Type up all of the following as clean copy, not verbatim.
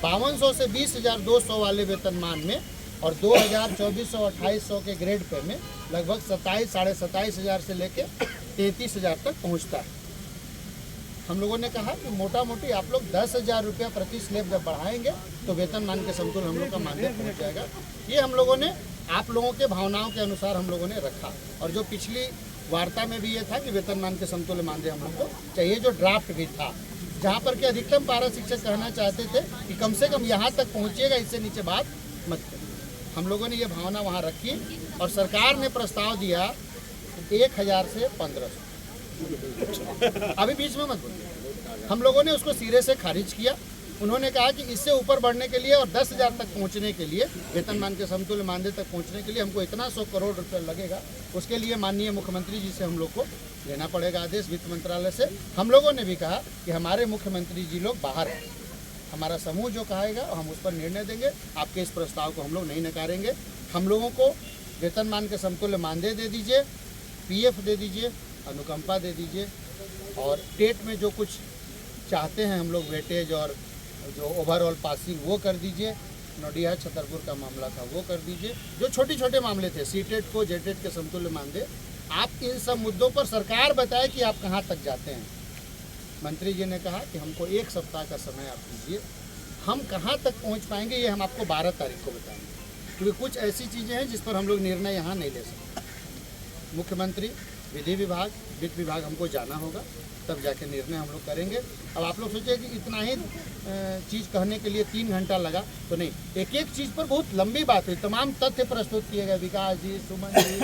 5200 से 20,200 वाले वेतनमान में और 2000, 2400, 2800 के ग्रेड पे में लगभग 27, साढ़े 27,000 से लेके 33,000 तक पहुंचता है। हम लोगों ने कहा कि मोटा मोटी आप लोग 10,000 रुपया प्रति स्लेब जब बढ़ाएंगे तो वेतनमान के समतुल हम लोग का मानदेय पहुँच जाएगा। ये हम लोगों ने आप लोगों के भावनाओं के अनुसार हम लोगों ने रखा, और जो पिछली वार्ता में भी ये था कि वेतनमान के समतुल्य मानदेय हम लोग को चाहिए, जो ड्राफ्ट भी था, जहाँ पर कि अधिकतम पारा शिक्षक कहना चाहते थे कि कम से कम यहाँ तक पहुँचिएगा, इससे नीचे बात मत करिए। हम लोगों ने ये भावना वहाँ रखी और सरकार ने प्रस्ताव दिया 1,000 से 1,500। अभी बीच में मत बोलिए। हम लोगों ने उसको सिरे से खारिज किया। उन्होंने कहा कि इससे ऊपर बढ़ने के लिए और 10,000 तक पहुंचने के लिए, वेतनमान के समतुल्य मानदेय तक पहुंचने के लिए हमको इतना 100 करोड़ रुपये लगेगा। उसके लिए माननीय मुख्यमंत्री जी से हम लोग को लेना पड़ेगा आदेश वित्त मंत्रालय से। हम लोगों ने भी कहा कि हमारे मुख्यमंत्री जी लोग बाहर हैं, हमारा समूह जो कहेगा हम उस पर निर्णय देंगे, आपके इस प्रस्ताव को हम लोग नहीं नकारेंगे। हम लोगों को वेतनमान के समतुल्य मानदेय दे दीजिए, PF दे दीजिए, अनुकंपा दे दीजिए, और टेट में जो कुछ चाहते हैं हम लोग वेटेज और जो ओवरऑल पासिंग वो कर दीजिए। नोडिया छतरपुर का मामला था वो कर दीजिए। जो छोटे छोटे मामले थे, सीटेट को जेटेट के समतुल्य मानदेय, आप इन सब मुद्दों पर सरकार बताए कि आप कहाँ तक जाते हैं। मंत्री जी ने कहा कि हमको 1 सप्ताह का समय आप दीजिए, हम कहाँ तक पहुँच पाएंगे ये हम आपको 12 तारीख को बताएंगे, क्योंकि कुछ ऐसी चीज़ें हैं जिस पर हम लोग निर्णय यहाँ नहीं ले सकते। मुख्यमंत्री, विधि विभाग, वित्त विभाग हमको जाना होगा, तब जाके निर्णय हम लोग करेंगे। अब आप लोग सोचिए कि इतना ही चीज़ कहने के लिए 3 घंटा लगा तो नहीं, एक एक चीज़ पर बहुत लंबी बात हुई, तमाम तथ्य प्रस्तुत किए गए। विकास जी, सुमन जी,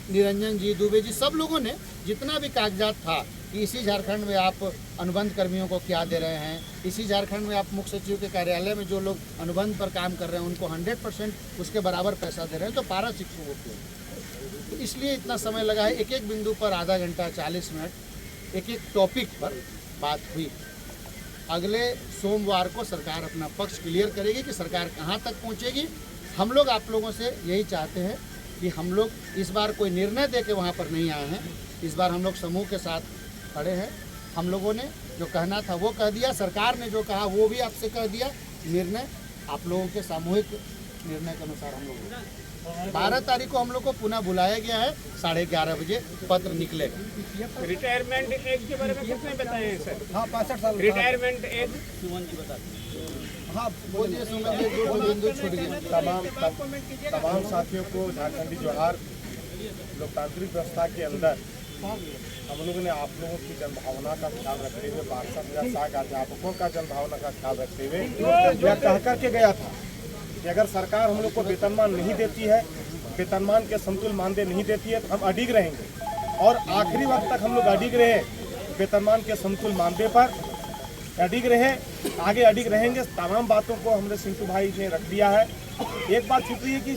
निरंजन जी, दुबे जी, सब लोगों ने जितना भी कागजात था कि इसी झारखंड में आप अनुबंध कर्मियों को क्या दे रहे हैं, इसी झारखंड में आप मुख्य सचिव के कार्यालय में जो लोग अनुबंध पर काम कर रहे हैं उनको 100% उसके बराबर पैसा दे रहे हैं, तो पारा शिक्षकों को, तो इसलिए इतना समय लगा है। एक एक बिंदु पर आधा घंटा, 40 मिनट, एक एक टॉपिक पर बात हुई। अगले सोमवार को सरकार अपना पक्ष क्लियर करेगी कि सरकार कहाँ तक पहुँचेगी। हम लोग आप लोगों से यही चाहते हैं कि हम लोग इस बार कोई निर्णय दे के वहाँ पर नहीं आए हैं। इस बार हम लोग समूह के साथ खड़े हैं। हम लोगों ने जो कहना था वो कह दिया, सरकार ने जो कहा वो भी आपसे कह दिया। निर्णय आप लोगों के सामूहिक निर्णय के अनुसार हम लोग 12 तारीख को हम लोग को पुनः बुलाया गया है, 11:30 बजे पत्र निकलेगा। रिटायरमेंट एज के बारे में कुछ नहीं बताए हैं सर? हाँ, 65 साल रिटायरमेंट एज सुमन जी बता दीजिए। हाँ बोलिए सुमन जी, जो बिंदु छूट गए। तमाम साथियों को झारखंडी जोहार। लोकतांत्रिक व्यवस्था के अंदर हम लोगों ने आप लोगों की जनभावना का ख्याल रखते हुए 62,000 अध्यापकों का जनभावना का ख्याल रखते हुए यह कह करके गया था कि अगर सरकार हम लोग को वेतनमान नहीं देती है, वेतनमान के समतुल्य मानदेय नहीं देती है, तो हम अडिग रहेंगे। और आखिरी वक्त तक हम लोग अडिग रहे, वेतनमान के समतुल्य मानदेय पर अडिग रहे, आगे अडिग रहेंगे। तमाम बातों को हमने सिंटू भाई ने रख दिया है। एक बात छूट रही है कि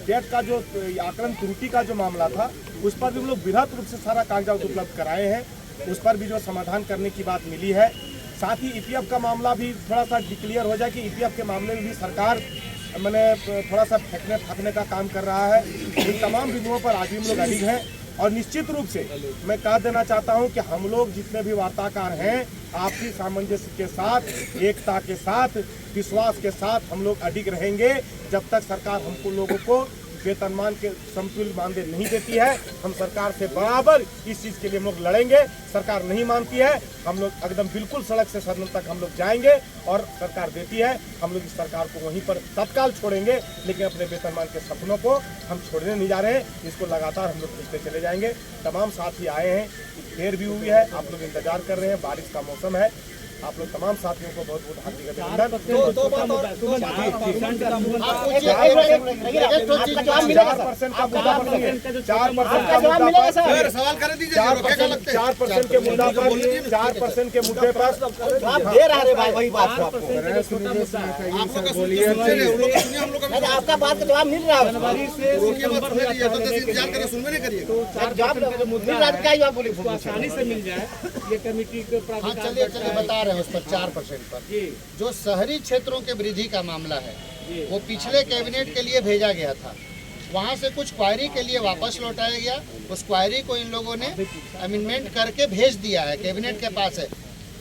टेट का जो आकलन त्रुटि का जो मामला था, उस पर भी हम लोग वृहद रूप से सारा कागजात उपलब्ध कराए हैं, उस पर भी जो समाधान करने की बात मिली है। साथ ही EPF का मामला भी थोड़ा सा डिक्लियर हो जाए कि EPF के मामले में भी सरकार मैंने थोड़ा सा फेंकने फाकने का काम कर रहा है। इन तमाम बिंदुओं पर आज भी हम लोग अडिग हैं। और निश्चित रूप से मैं कह देना चाहता हूं कि हम लोग जितने भी वार्ताकार हैं, आपसी सामंजस्य के साथ, एकता के साथ, विश्वास के साथ हम लोग अडिग रहेंगे। जब तक सरकार हमको लोगों को वेतनमान के समतुल्य मानदेय नहीं देती है, हम सरकार से बराबर इस चीज़ के लिए हम लोग लड़ेंगे। सरकार नहीं मानती है, हम लोग एकदम बिल्कुल सड़क से सदन तक हम लोग जाएंगे, और सरकार देती है हम लोग इस सरकार को वहीं पर तत्काल छोड़ेंगे। लेकिन अपने वेतनमान के सपनों को हम छोड़ने नहीं जा रहे हैं, इसको लगातार हम लोग खींचते चले जाएंगे। तमाम साथी आए हैं, देर भी हुई है, आप लोग इंतजार कर रहे हैं, बारिश का मौसम है। आप लोग तमाम साथियों को बहुत बहुत हार्दिक अभिनंदन। 4% का मुद्दा पर 4% के मुद्दा पर 4% के मुद्दे पर दे रहा है भाई, वही बात है आपका बात का जवाब मिल रहा है। आसानी से मिल जाए ये कमेटी को। हाँ चलिए बता रहे हैं उस पर 4% पर जो शहरी क्षेत्रों के वृद्धि का मामला है, वो पिछले कैबिनेट के लिए भेजा गया था। वहाँ से कुछ क्वायरी के लिए वापस लौटाया गया। उस क्वायरी को इन लोगों ने अमेंडमेंट करके भेज दिया है, कैबिनेट के पास है।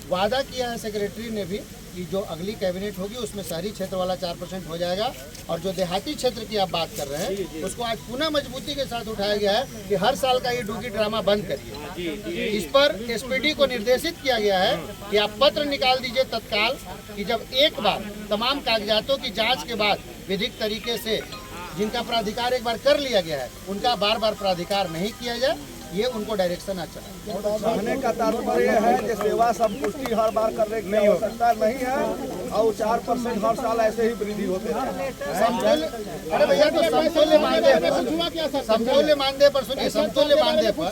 वादा किया है सेक्रेटरी ने भी कि जो अगली कैबिनेट होगी उसमें शहरी क्षेत्र वाला 4% हो जाएगा, और जो देहाती क्षेत्र की आप बात कर रहे हैं उसको आज पुनः मजबूती के साथ उठाया गया है कि हर साल का ये डूगी ड्रामा बंद करिए। इस पर एसपीडी को निर्देशित किया गया है कि आप पत्र निकाल दीजिए तत्काल कि जब एक बार तमाम कागजातों की जांच के बाद विधिक तरीके से जिनका प्राधिकार एक बार कर लिया गया है उनका बार बार प्राधिकार नहीं किया जाए, ये उनको डायरेक्शन आ चला। कहने का तात्पर्य है कि सेवा संपुष्टि हर बार करने की आवश्यकता नहीं है और 4% हर साल ऐसे ही वृद्धि होते हैं। समतुल्य, अरे भैया तो समतुल्य मानदेय पर, समतुल्य मानदेय पर सुनिए, समतुल्य मानदेय पर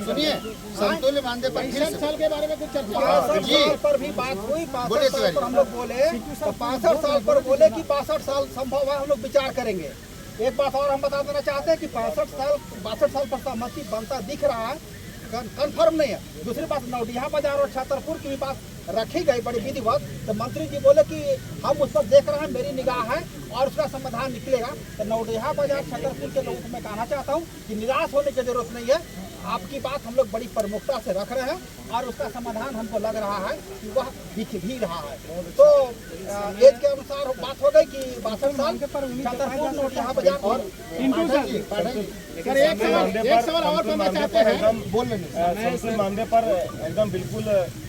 सुनिए, समतुल्य मानदेय पर फिर से साल के बारे में कुछ चर्चा जी पर भी बात हुई, 62 बोलिए साल पर हम लोग बोले तो 65 साल पर बोले कि 62 साल संभव है, हम लोग विचार करेंगे। एक बात और हम बता देना चाहते हैं कि 62 साल पर सहमति बनता दिख रहा है, कंफर्म नहीं है। दूसरी बात, नौडिहा बाजार और छतरपुर की भी बात रखी गई बड़ी विधिवत, तो मंत्री जी बोले कि हम उस पर देख रहे हैं, मेरी निगाह है और उसका समाधान निकलेगा। तो नौडिहा बाजार छतरपुर के लोगों को मैं कहना चाहता हूँ कि निराश होने की जरूरत नहीं है, आपकी बात हम लोग बड़ी प्रमुखता से रख रहे हैं और उसका समाधान हमको लग रहा है कि वह दिख भी रहा है। तो एज के अनुसार बात हो गई कि 62 साल छतरपुर नौडिहा बाजार और सर एक सवाल और करना चाहते हैं, बोल लेंगे। समतुल मानदेय पर एकदम बिल्कुल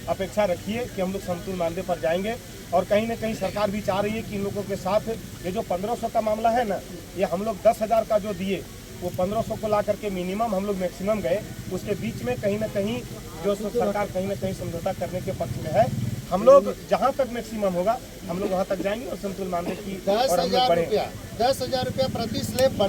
अपेक्षा रखिए कि हम लोग समतुल मानदेय पर जाएंगे, और कहीं ना कहीं सरकार भी चाह रही है कि इन लोगों के साथ ये जो 1500 का मामला है ना, ये हम लोग 10,000 का जो दिए वो 1500 को ला करके मिनिमम हम लोग मैक्सिमम गए, उसके बीच में कहीं ना कहीं जो सरकार कहीं ना कहीं समझौता करने के पक्ष में है। हम लोग जहां तक मैक्सिमम होगा हम लोग वहां तक जाएंगे और समतुल मानदेय की और हम लोग बढ़े। 10,000 रुपया प्रति स्लेब